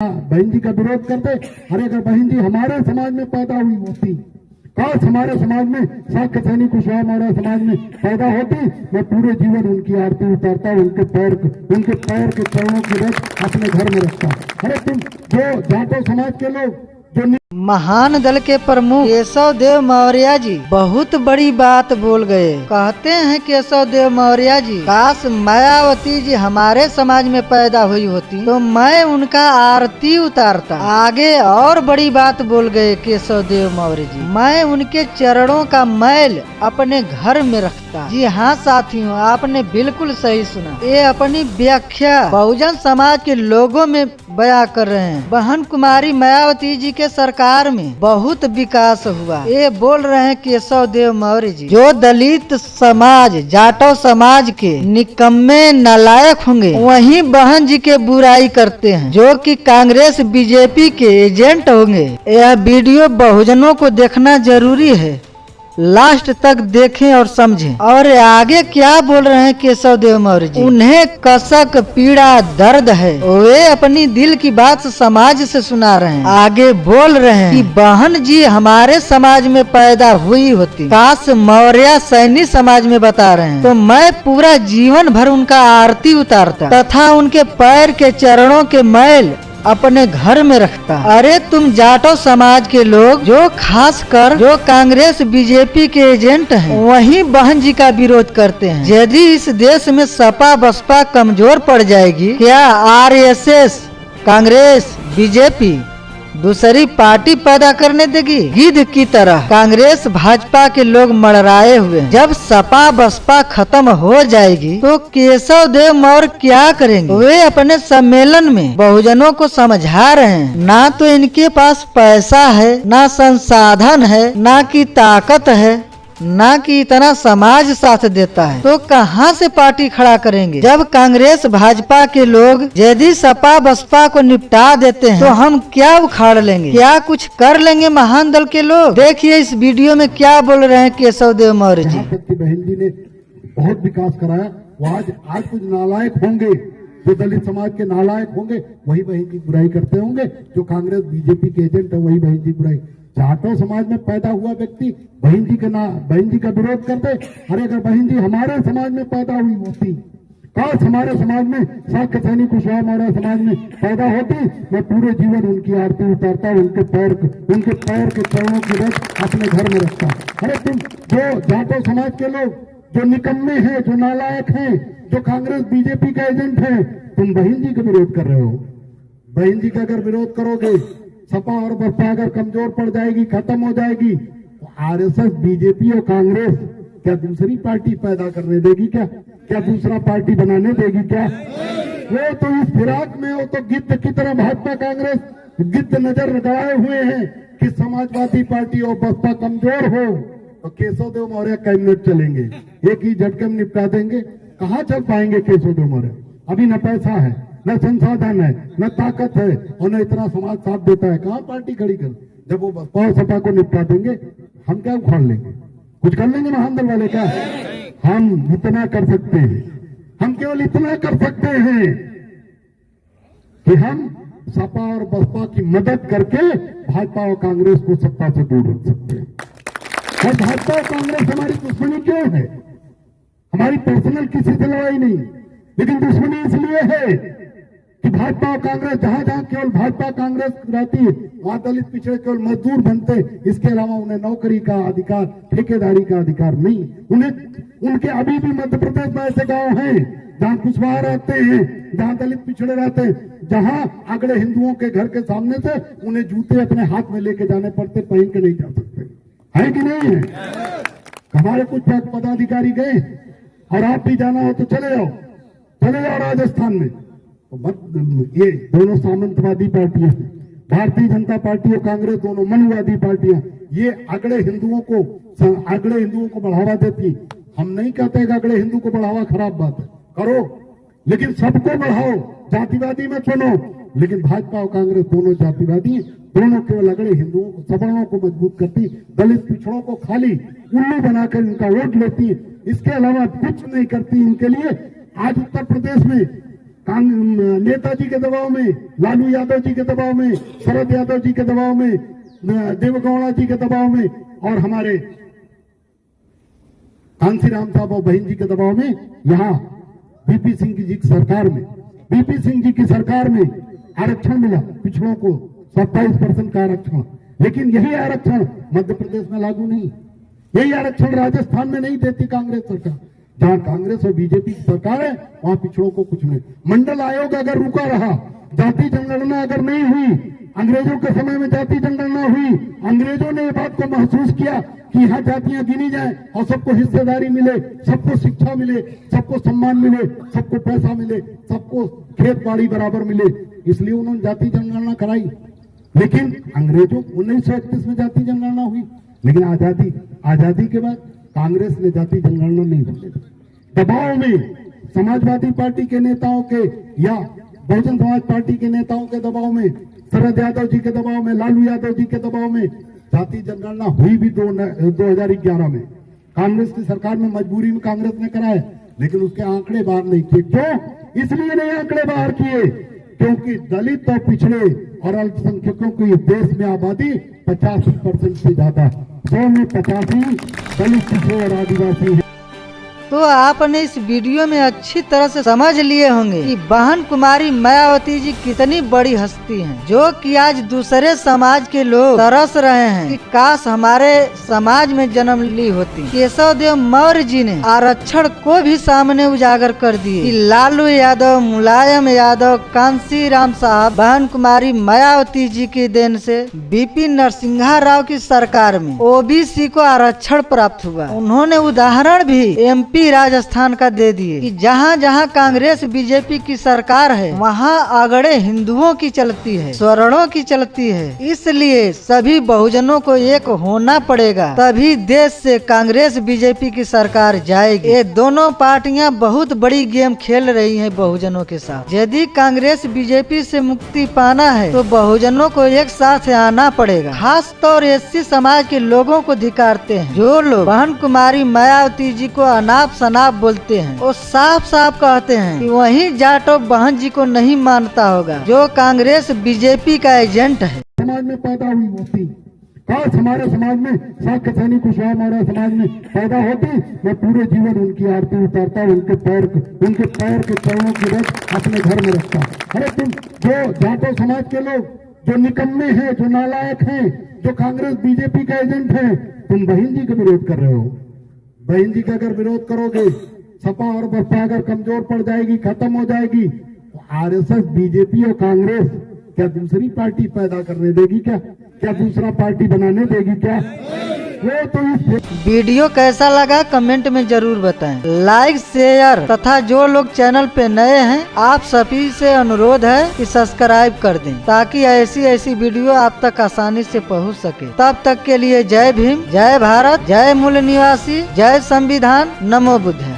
बहन जी का विरोध करते। अरे अगर बहन जी हमारे समाज में पैदा हुई होती, काश हमारे समाज में साक्य सैनिक कुशवाहा मौर्य समाज में पैदा होती, मैं पूरे जीवन उनकी आरती उतारता, उनके पैर के चरणों की रख अपने घर में रखता। अरे तुम जो जाटो समाज के लोग जो महान दल के प्रमुख केशव देव मौर्य जी बहुत बड़ी बात बोल गए। कहते हैं केशव देव मौर्य जी, काश मायावती जी हमारे समाज में पैदा हुई होती तो मैं उनका आरती उतारता। आगे और बड़ी बात बोल गए केशव देव मौर्य जी, मैं उनके चरणों का मैल अपने घर में रखता। जी हाँ साथियों, आपने बिल्कुल सही सुना। ये अपनी व्याख्या बहुजन समाज के लोगों में बयां कर रहे हैं। बहन कुमारी मायावती जी के सरकार में बहुत विकास हुआ, ये बोल रहे हैं केशव देव मौर्य जी। जो दलित समाज जाटो समाज के निकम्मे नालायक होंगे वही बहन जी के बुराई करते हैं, जो कि कांग्रेस बीजेपी के एजेंट होंगे। यह वीडियो बहुजनों को देखना जरूरी है, लास्ट तक देखें और समझें। और आगे क्या बोल रहे हैं केशव देव मौर्य जी, उन्हें कसक पीड़ा दर्द है, वे अपनी दिल की बात समाज से सुना रहे हैं। आगे बोल रहे हैं कि बहन जी हमारे समाज में पैदा हुई होती, काश मौर्य सैनी समाज में बता रहे हैं, तो मैं पूरा जीवन भर उनका आरती उतारता तथा उनके पैर के चरणों के मैल अपने घर में रखता। अरे तुम जाटो समाज के लोग जो खास कर जो कांग्रेस बीजेपी के एजेंट हैं वही बहन जी का विरोध करते हैं। यदि इस देश में सपा बसपा कमजोर पड़ जाएगी, क्या आरएसएस कांग्रेस बीजेपी दूसरी पार्टी पैदा करने देगी? गिद्ध की तरह कांग्रेस भाजपा के लोग मड़राए हुए। जब सपा बसपा खत्म हो जाएगी तो केशव देव मौर्य क्या करेंगे? वे अपने सम्मेलन में बहुजनों को समझा रहे हैं, ना तो इनके पास पैसा है, ना संसाधन है, ना की ताकत है, ना कि इतना समाज साथ देता है, तो कहां से पार्टी खड़ा करेंगे? जब कांग्रेस भाजपा के लोग यदि सपा बसपा को निपटा देते हैं तो हम क्या उखाड़ लेंगे, क्या कुछ कर लेंगे महान दल के लोग? देखिए इस वीडियो में क्या बोल रहे हैं केशव देव मौर्य जी। बहन जी ने बहुत विकास कराया, वो आज कुछ नालायक होंगे, जो दलित समाज के नालायक होंगे वही बहन जी बुराई करते होंगे, जो कांग्रेस बीजेपी के एजेंट है वही बहन जी बुराई। जाटो समाज में पैदा हुआ व्यक्ति बहन जी का विरोध करते। अरे अगर बहन जी हमारे समाज में पैदा हुई होती, काश हमारे समाज में साक्य सैनिक कुशवाहा मौर्य समाज में पैदा होती, मैं पूरे जीवन उनकी आरती उतारता, उनके पैर के चरणों की रख अपने घर में रखता। अरे तुम जो जाटो समाज के लोग जो निकम्मे हैं, जो नालायक हैं, जो कांग्रेस बीजेपी का एजेंट है, तुम बहन जी का विरोध कर रहे हो। बहन जी का अगर विरोध करोगे, सपा और बसपा अगर कमजोर पड़ जाएगी, खत्म हो जाएगी, तो आरएसएस बीजेपी और कांग्रेस क्या दूसरी पार्टी पैदा करने देगी? क्या दूसरा पार्टी बनाने देगी? क्या वो तो इस फिराक में, वो तो गिद्ध की तरह भाजपा कांग्रेस गिद्ध नजर लगाए हुए हैं कि समाजवादी पार्टी और बसपा कमजोर हो तो केशव देव मौर्य कैबिनेट चलेंगे, एक ही झटके में निपटा देंगे। कहाँ चल पाएंगे केशव देव मौर्य? अभी न पैसा है, न संसाधन है, न ताकत है, और न इतना समाज साथ देता है। कहाँ पार्टी खड़ी कर? जब वो बसपा और सपा को निपटा देंगे, हम क्या उखाड़ लेंगे? कुछ कर लेंगे महान दल वाले? क्या हम इतना कर सकते हैं? हम केवल इतना कर सकते हैं कि हम सपा और बसपा की मदद करके भाजपा और कांग्रेस को सत्ता से दूर रख सकते हैं। और भाजपा और कांग्रेस हमारी दुश्मनी क्यों है? हमारी पर्सनल किसी से लड़ाई नहीं, लेकिन दुश्मनी इसलिए है कि भाजपा और कांग्रेस जहां जहां केवल भाजपा कांग्रेस रहती है वहां दलित पिछड़े केवल मजदूर बनते, इसके अलावा उन्हें नौकरी का अधिकार, ठेकेदारी का अधिकार नहीं। उनके अभी भी मध्य प्रदेश में ऐसे गांव हैं जहां कुशवाहा रहते हैं, जहां दलित पिछड़े रहते हैं, जहां अगले हिंदुओं के घर के सामने से उन्हें जूते अपने हाथ में लेके जाने पड़ते, पहन के नहीं जा सकते। है कि नहीं है? हमारे कुछ पदाधिकारी गए, और आप भी जाना हो तो चले जाओ राजस्थान में। ये दोनों सामंतवादी पार्टियां, भारतीय जनता पार्टी और कांग्रेस दोनों मनवादी पार्टियां, ये अगड़े हिंदुओं को बढ़ावा देती। हम नहीं कहते कि अगड़े हिंदू को बढ़ावा खराब बात है, करो, लेकिन सबको बढ़ाओ, जातिवादी मत चुनो। लेकिन भाजपा और कांग्रेस दोनों जातिवादी, दोनों केवल अगड़े हिंदुओं को, सवर्णों को मजबूत करती, दलित पिछड़ों को खाली उल्लू बनाकर इनका वोट लेती, इसके अलावा कुछ नहीं करती इनके लिए। आज उत्तर प्रदेश में नेताजी के दबाव में, लालू यादव जी के दबाव में, शरद यादव जी के दबाव में, देवेगौड़ा जी के दबाव में और हमारे कांसीराम साहब और बहन जी के दबाव में यहाँ बीपी सिंह जी की सरकार में, बीपी सिंह जी की सरकार में आरक्षण मिला पिछड़ों को 27% का आरक्षण। लेकिन यही आरक्षण मध्य प्रदेश में लागू नहीं, यही आरक्षण राजस्थान में नहीं देती कांग्रेस सरकार। जहां कांग्रेस और बीजेपी की सरकार है वहां पिछड़ों को कुछ नहीं। मंडल आयोग अगर रुका रहा, जाति जनगणना अगर नहीं हुई, अंग्रेजों के समय में जाति जनगणना हुई, अंग्रेजों ने ये बात को महसूस किया कि यहाँ जातियां गिनी जाए और सबको हिस्सेदारी मिले, सबको शिक्षा मिले, सबको सम्मान मिले, सबको पैसा मिले, सबको खेत बाड़ी बराबर मिले, इसलिए उन्होंने जाति जनगणना कराई। लेकिन अंग्रेजों 1931 में जाति जनगणना हुई, लेकिन आजादी के बाद कांग्रेस ने जाति जनगणना नहीं होने दी। दबाव में समाजवादी पार्टी के नेताओं के या बहुजन समाज पार्टी के नेताओं के दबाव में, शरद यादव जी के दबाव में, लालू यादव जी के दबाव में जाति जनगणना हुई भी 2011 में। कांग्रेस की सरकार में मजबूरी में कांग्रेस ने कराया, लेकिन उसके आंकड़े बाहर नहीं किए। क्यों? इसलिए नहीं आंकड़े बाहर किए क्योंकि दलित और पिछड़े और अल्पसंख्यकों की देश में आबादी 85% से ज्यादा, 100 में 85 दलित, पिछड़े और आदिवासी है। तो आपने इस वीडियो में अच्छी तरह से समझ लिए होंगे कि बहन कुमारी मायावती जी कितनी बड़ी हस्ती हैं, जो कि आज दूसरे समाज के लोग तरस रहे हैं कि काश हमारे समाज में जन्म ली होती। केशव देव मौर्य जी ने आरक्षण को भी सामने उजागर कर दिए कि लालू यादव, मुलायम यादव, कांसीराम साहब, बहन कुमारी मायावती जी की देन से बीपी नरसिम्हा राव की सरकार में ओबीसी को आरक्षण प्राप्त हुआ। उन्होंने उदाहरण भी MP राजस्थान का दे दिए कि जहाँ जहाँ कांग्रेस बीजेपी की सरकार है वहाँ आगड़े हिंदुओं की चलती है, स्वर्णों की चलती है। इसलिए सभी बहुजनों को एक होना पड़ेगा, तभी देश से कांग्रेस बीजेपी की सरकार जाएगी। ये दोनों पार्टियां बहुत बड़ी गेम खेल रही हैं बहुजनों के साथ। यदि कांग्रेस बीजेपी से मुक्ति पाना है तो बहुजनों को एक साथ आना पड़ेगा। खास तौर SC समाज के लोगों को धिक्कारते हैं जो लोग बहन कुमारी मायावती जी को अनाप शनाप बोलते हैं। वो साफ साफ कहते हैं कि वही जाटो बहन जी को नहीं मानता होगा जो कांग्रेस बीजेपी का एजेंट है। समाज में पैदा हुई होती, काश हमारे समाज में साक्य सैनी कुशवाहा हमारे समाज में पैदा होती, मैं पूरे जीवन उनकी आरती उतारता, उनके पैर के चरणों की रख अपने घर में रखता। अरे तुम जो जाटो समाज के लोग जो निकम्मे हैं, जो नालायक हैं, जो कांग्रेस बीजेपी का एजेंट है, तुम बहन जी का विरोध कर रहे हो। बहन जी का अगर विरोध करोगे, सपा और बसपा अगर कमजोर पड़ जाएगी, खत्म हो जाएगी, तो RSS, बीजेपी और कांग्रेस क्या दूसरी पार्टी पैदा करने देगी? क्या दूसरा पार्टी बनाने देगी? क्या वो तो इस वीडियो कैसा लगा कमेंट में जरूर बताएं। लाइक, शेयर तथा जो लोग चैनल पे नए हैं आप सभी से अनुरोध है कि सब्सक्राइब कर दें ताकि ऐसी वीडियो आप तक आसानी से पहुंच सके। तब तक के लिए जय भीम, जय भारत, जय मूल निवासी, जय संविधान, नमो बुद्ध।